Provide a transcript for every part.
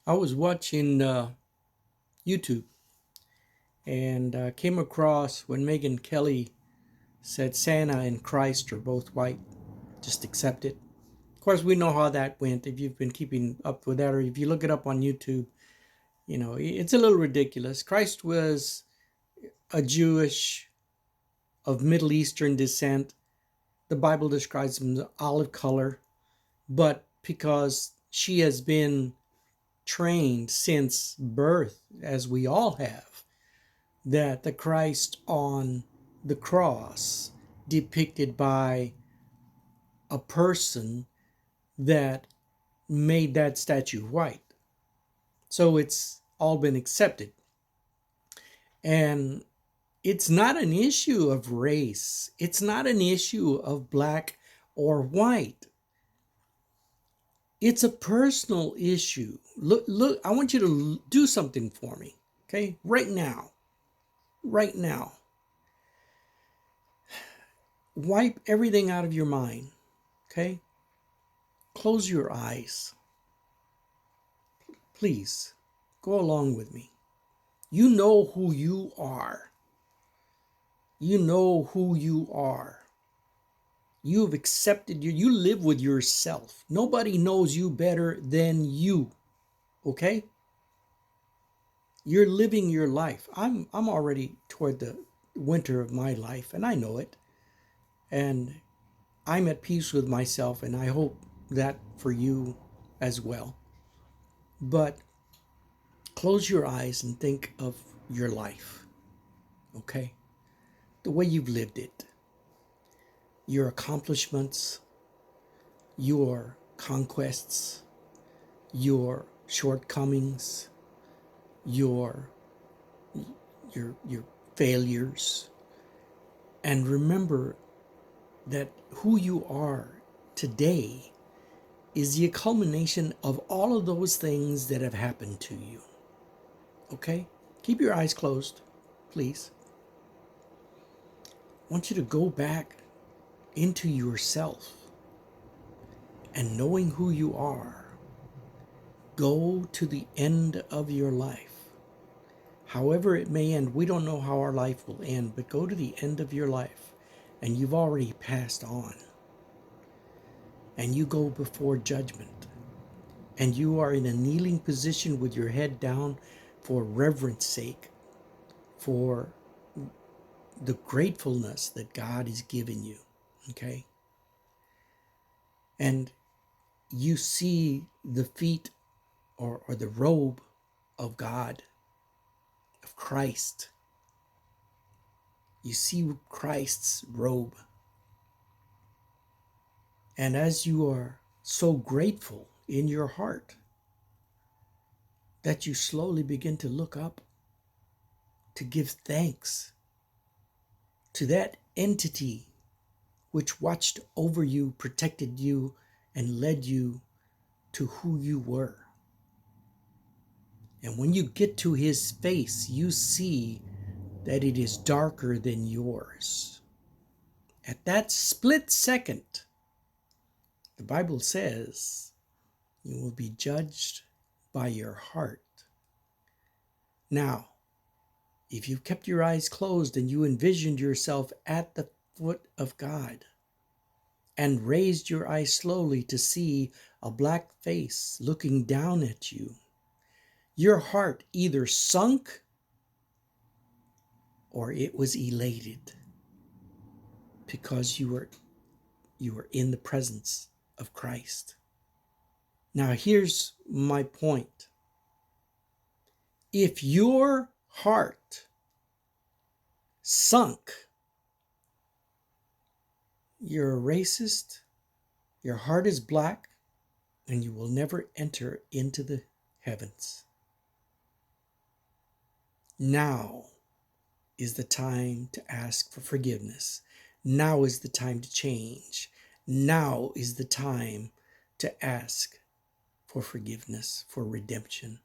I was watching YouTube and came across when Megyn Kelly said Santa and Christ are both white. Just accept it. Of course, we know how that went. If you've been keeping up with that, or if you look it up on YouTube, it's a little ridiculous. Christ was a Jewish of Middle Eastern descent. The Bible describes him as olive color, but because she has been trained since birth, as we all have, that the Christ on the cross depicted by a person that made that statue white. So it's all been accepted. And it's not an issue of race, it's not an issue of black or white. It's a personal issue. Look, I want you to do something for me, okay? Right now. Right now. Wipe everything out of your mind, okay? Close your eyes. Please, go along with me. You know who you are. You know who you are. You've accepted you live with yourself. Nobody knows you better than you. Okay? You're living your life. I'm already toward the winter of my life and I know it. And I'm at peace with myself and I hope that for you as well. But close your eyes and think of your life. Okay? The way you've lived it. Your accomplishments, your conquests, your shortcomings, your your failures, and remember that who you are today is the culmination of all of those things that have happened to you. Okay? Keep your eyes closed, please. I want you to go back into yourself and knowing who you are. Go to the end of your life. However it may end, we don't know how our life will end, but go to the end of your life and you've already passed on. And you go before judgment. And you are in a kneeling position with your head down for reverence sake, for the gratefulness that God has given you. Okay? And you see the feet or the robe of God, of Christ. You see Christ's robe. And as you are so grateful in your heart that you slowly begin to look up, to give thanks to that entity which watched over you, protected you, and led you to who you were. And when you get to his face, you see that it is darker than yours. At that split second, the Bible says you will be judged by your heart. Now, if you've kept your eyes closed and you envisioned yourself at the foot of God and raised your eyes slowly to see a black face looking down at you, your heart either sunk or it was elated because you were in the presence of Christ. Now here's my point. If your heart sunk, you're a racist, your heart is black, and you will never enter into the heavens. Now is the time to ask for forgiveness. Now is the time to change. Now is the time to ask for forgiveness, for redemption,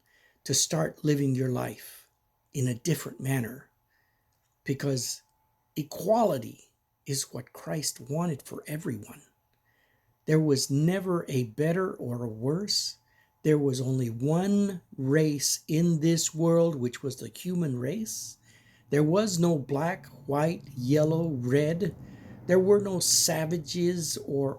to start living your life in a different manner. Because equality is what Christ wanted for everyone. There was never a better or a worse. There was only one race in this world, which was the human race. There was no black, white, yellow, red. There were no savages or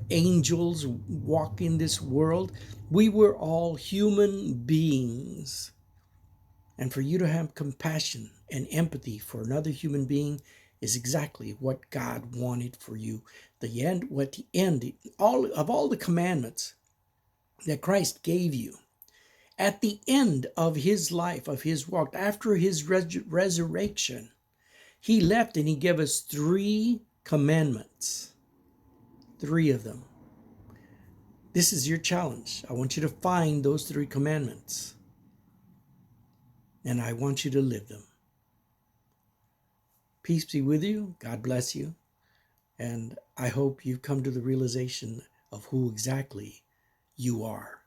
angels walking this world. We were all human beings. And for you to have compassion and empathy for another human being is exactly what God wanted for you. All the commandments that Christ gave you at the end of his life, of his walk, after his resurrection, he left and he gave us 3 commandments. 3 of them. This is your challenge. I want you to find those 3 commandments. And I want you to live them. Peace be with you. God bless you. And I hope you've come to the realization of who exactly you are.